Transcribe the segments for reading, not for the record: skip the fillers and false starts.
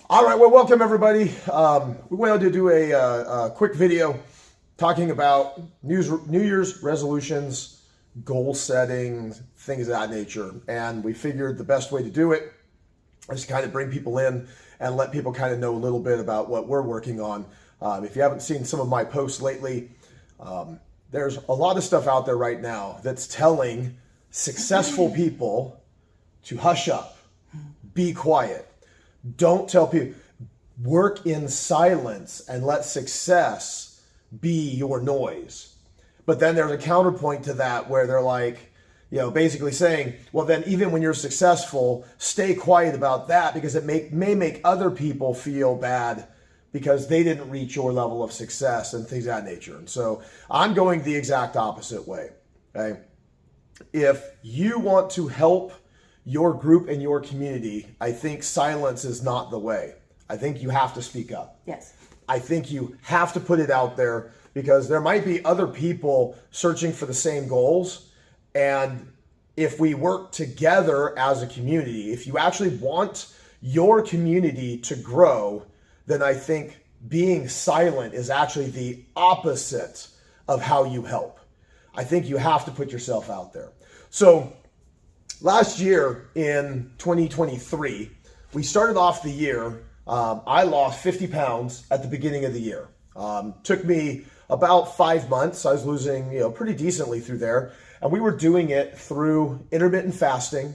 All right, well, welcome everybody. We wanted to do a quick video talking about New Year's resolutions, goal setting, things of that nature. And we figured the best way to do it is to kind of bring people in and let people kind of know a little bit about what we're working on. If you haven't seen some of my posts lately, there's a lot of stuff out there right now that's telling successful people to hush up, be quiet. Don't tell people, work in silence and let success be your noise. But then there's a counterpoint to that where they're like, basically saying, well, then even when you're successful, stay quiet about that because it may make other people feel bad because they didn't reach your level of success and things of that nature. And so I'm going the exact opposite way. Okay? If you want to help your group and your community, I think silence is not the way. I think you have to speak up. Yes. I think you have to put it out there because there might be other people searching for the same goals. And if we work together as a community, if you actually want your community to grow, then I think being silent is actually the opposite of how you help. I think you have to put yourself out there. So last year in 2023, we started off the year, I lost 50 pounds at the beginning of the year. Took me about 5 months. I was losing, pretty decently through there. And we were doing it through intermittent fasting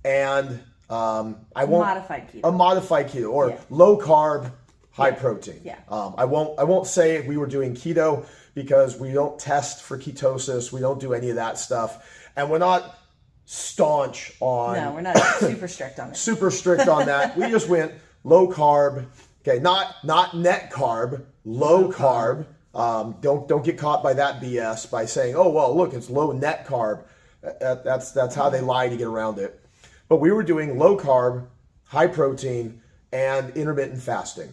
and modified keto. A modified keto or low carb, high protein. Yeah. I won't say we were doing keto because we don't test for ketosis. We don't do any of that stuff. And we're not staunch on. No, we're not super strict on it. Super strict on that. We just went low carb. Okay, not net carb, low carb. Don't get caught by that BS by saying, oh well, look, it's low net carb. That's how they lie to get around it. But we were doing low carb, high protein, and intermittent fasting.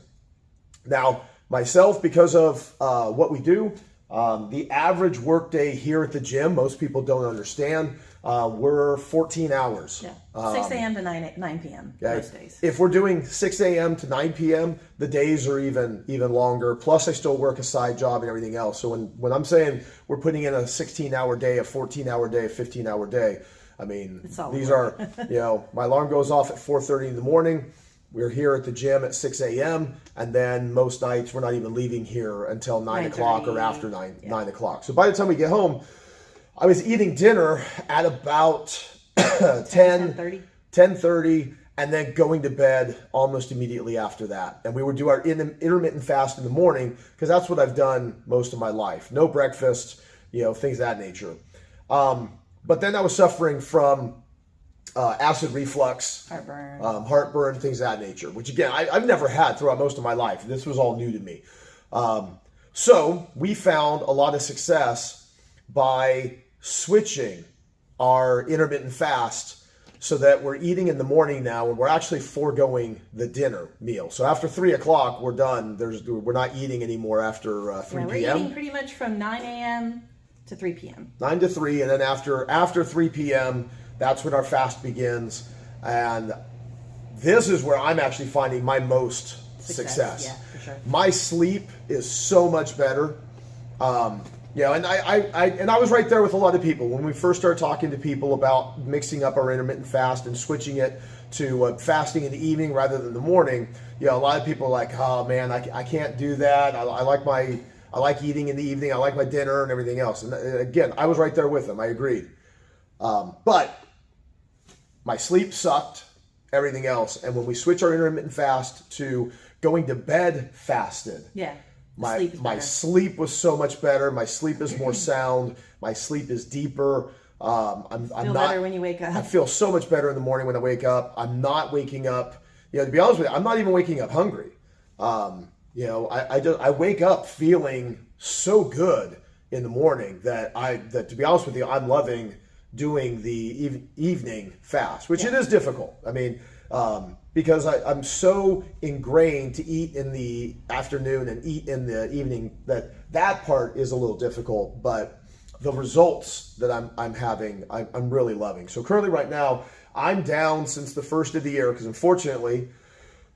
Now, myself, because of what we do, the average workday here at the gym, most people don't understand. We're 14 hours. Yeah. 6 a.m. to 9 p.m. most days. If we're doing 6 a.m. to 9 p.m., the days are even longer. Plus, I still work a side job and everything else. So when I'm saying we're putting in a 16-hour day, a 14-hour day, a 15-hour day, I mean, these are, my alarm goes off at 4:30 in the morning. We're here at the gym at 6 a.m. And then most nights we're not even leaving here until 9 o'clock or after 9 o'clock. So by the time we get home, I was eating dinner at about 10:30, and then going to bed almost immediately after that. And we would do our intermittent fast in the morning because that's what I've done most of my life. No breakfast, things of that nature. But then I was suffering from acid reflux, heartburn, things of that nature, which again, I've never had throughout most of my life. This was all new to me. So we found a lot of success by switching our intermittent fast so that we're eating in the morning now and we're actually foregoing the dinner meal. So after 3 o'clock, we're done. We're not eating anymore after 3 p.m. We're eating pretty much from 9 a.m. to 3 p.m. 9 to 3, and then after 3 p.m., that's when our fast begins. And this is where I'm actually finding my most success. Yeah, for sure. My sleep is so much better. And I was right there with a lot of people when we first started talking to people about mixing up our intermittent fast and switching it to fasting in the evening rather than the morning. A lot of people are like, oh man, I can't do that. I like eating in the evening. I like my dinner and everything else. And again, I was right there with them. I agreed. But my sleep sucked, everything else. And when we switch our intermittent fast to going to bed fasted, my sleep was so much better. My sleep is more sound. My sleep is deeper. I'm feel better when you wake up. I feel so much better in the morning when I wake up. I'm not waking up. To be honest with you, I'm not even waking up hungry. I wake up feeling so good in the morning that to be honest with you, I'm loving doing the evening fast, which it is difficult. I mean, because I'm so ingrained to eat in the afternoon and eat in the evening that part is a little difficult, but the results that I'm having, I'm really loving. So currently right now, I'm down since the first of the year because unfortunately,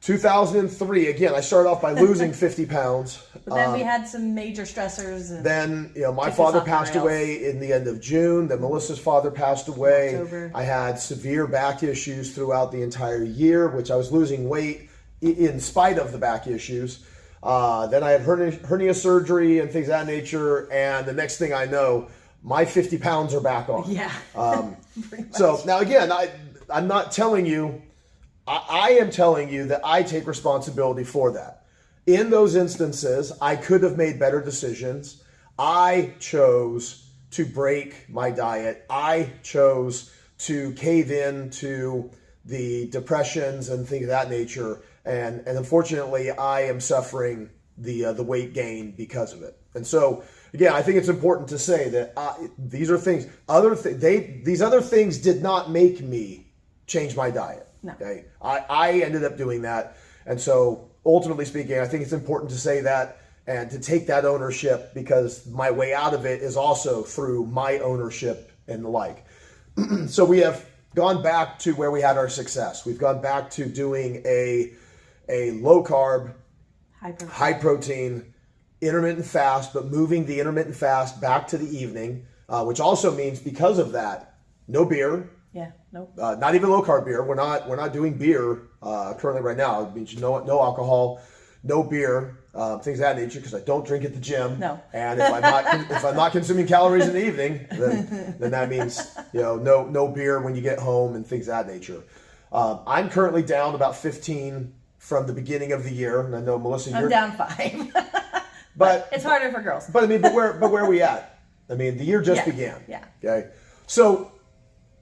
2003, again, I started off by losing 50 pounds. But then we had some major stressors. And Then, my took us father off the passed rails. away in the end of June. Then Melissa's father passed away. October. I had severe back issues throughout the entire year, which I was losing weight in spite of the back issues. Then I had hernia surgery and things of that nature. And the next thing I know, my 50 pounds are back on. Yeah. Pretty much. So now again, I'm not telling you, I am telling you that I take responsibility for that. In those instances, I could have made better decisions. I chose to break my diet. I chose to cave in to the depressions and things of that nature. And unfortunately, I am suffering the weight gain because of it. And so, again, I think it's important to say that these are things. These other things did not make me change my diet. No. Okay, I ended up doing that, and so ultimately speaking, I think it's important to say that and to take that ownership, because my way out of it is also through my ownership and the like. So we have gone back to where we had our success. We've gone back to doing a low carb, high protein, intermittent fast, but moving the intermittent fast back to the evening, which also means, because of that, no beer. Yeah, nope. Not even low carb beer. We're not doing beer currently right now. It means no alcohol, no beer, things of that nature, because I don't drink at the gym. No. And if I'm not consuming calories in the evening, then that means no beer when you get home and things of that nature. I'm currently down about 15 from the beginning of the year, and I know Melissa, I'm down 5. but it's harder for girls. But where are we at? I mean, the year just began. Yeah. Okay. So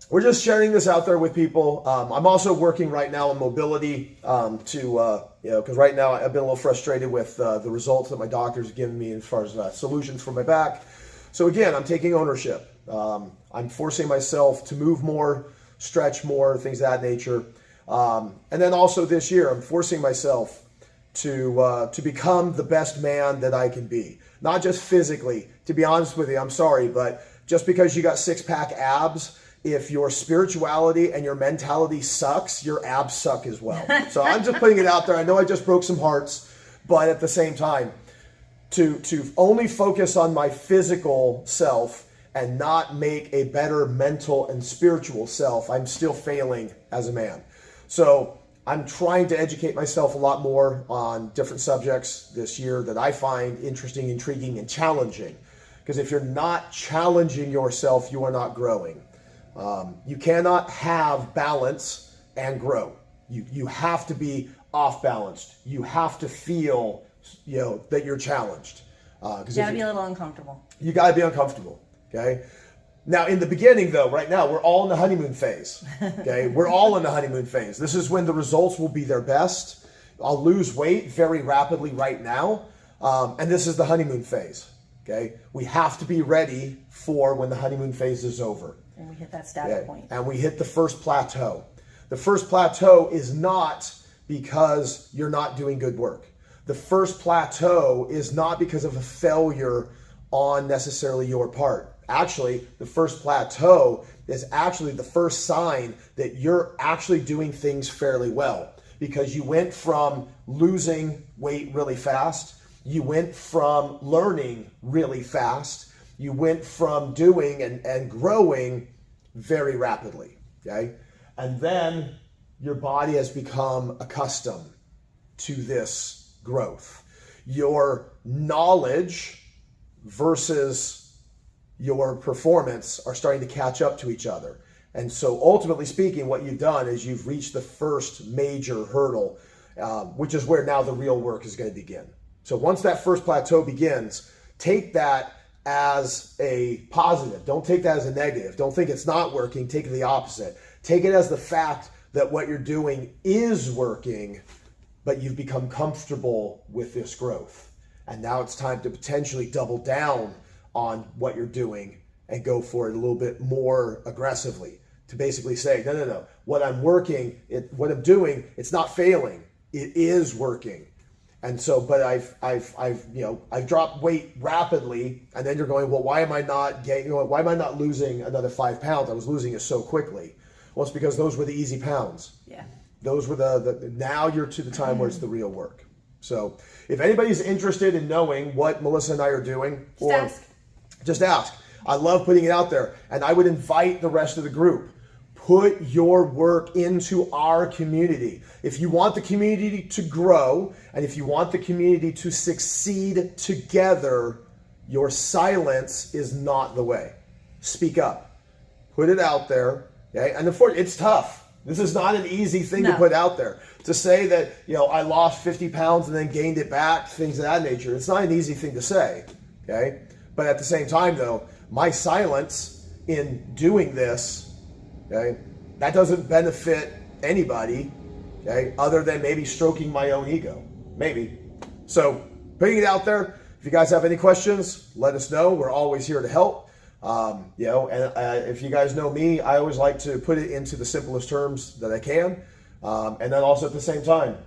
we're just sharing this out there with people. I'm also working right now on mobility because right now I've been a little frustrated with the results that my doctors have given me as far as solutions for my back. So again, I'm taking ownership. I'm forcing myself to move more, stretch more, things of that nature. And then also this year, I'm forcing myself to become the best man that I can be. Not just physically. To be honest with you, I'm sorry, but just because you got six-pack abs, if your spirituality and your mentality sucks, your abs suck as well. So I'm just putting it out there. I know I just broke some hearts, but at the same time, to only focus on my physical self and not make a better mental and spiritual self, I'm still failing as a man. So I'm trying to educate myself a lot more on different subjects this year that I find interesting, intriguing, and challenging. Because if you're not challenging yourself, you are not growing. You cannot have balance and grow. You have to be off balanced. You have to feel, that you're challenged. You gotta be a little uncomfortable. You gotta be uncomfortable. Okay. Now, in the beginning, though, right now, we're all in the honeymoon phase. Okay, we're all in the honeymoon phase. This is when the results will be their best. I'll lose weight very rapidly right now, and this is the honeymoon phase. Okay, we have to be ready for when the honeymoon phase is over. And we hit that static point. And we hit the first plateau. The first plateau is not because you're not doing good work. The first plateau is not because of a failure on necessarily your part. Actually, the first plateau is actually the first sign that you're actually doing things fairly well, because you went from losing weight really fast. You went from learning really fast. You went from doing and growing very rapidly, okay? And then your body has become accustomed to this growth. Your knowledge versus your performance are starting to catch up to each other. And so ultimately speaking, what you've done is you've reached the first major hurdle, which is where now the real work is going to begin. So once that first plateau begins, take that as a positive. Don't take that as a negative. Don't think it's not working. Take the opposite. Take it as the fact that what you're doing is working, but you've become comfortable with this growth. And now it's time to potentially double down on what you're doing and go for it a little bit more aggressively, to basically say, no, what I'm doing, it's not failing. It is working. And so, but I've dropped weight rapidly, and then you're going, well, why am I not losing another 5 pounds? I was losing it so quickly. Well, it's because those were the easy pounds. Yeah. those were now you're to the time where it's the real work. So if anybody's interested in knowing what Melissa and I are doing, just ask. I love putting it out there. And I would invite the rest of the group. Put your work into our community. If you want the community to grow, and if you want the community to succeed together, your silence is not the way. Speak up. Put it out there. Okay? And it's tough. This is not an easy thing to put out there. To say that, I lost 50 pounds and then gained it back, things of that nature. It's not an easy thing to say. Okay? But at the same time, though, my silence in doing this, okay, that doesn't benefit anybody, okay, other than maybe stroking my own ego. Maybe. So putting it out there. If you guys have any questions, let us know. We're always here to help. If you guys know me, I always like to put it into the simplest terms that I can. And then also at the same time,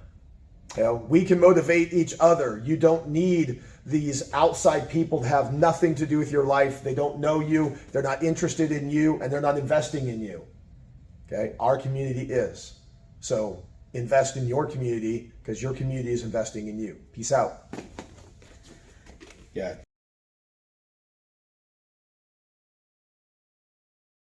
we can motivate each other. You don't need these outside people to have nothing to do with your life. They don't know you. They're not interested in you, and they're not investing in you. Okay? Our community is. So invest in your community because your community is investing in you. Peace out. Yeah.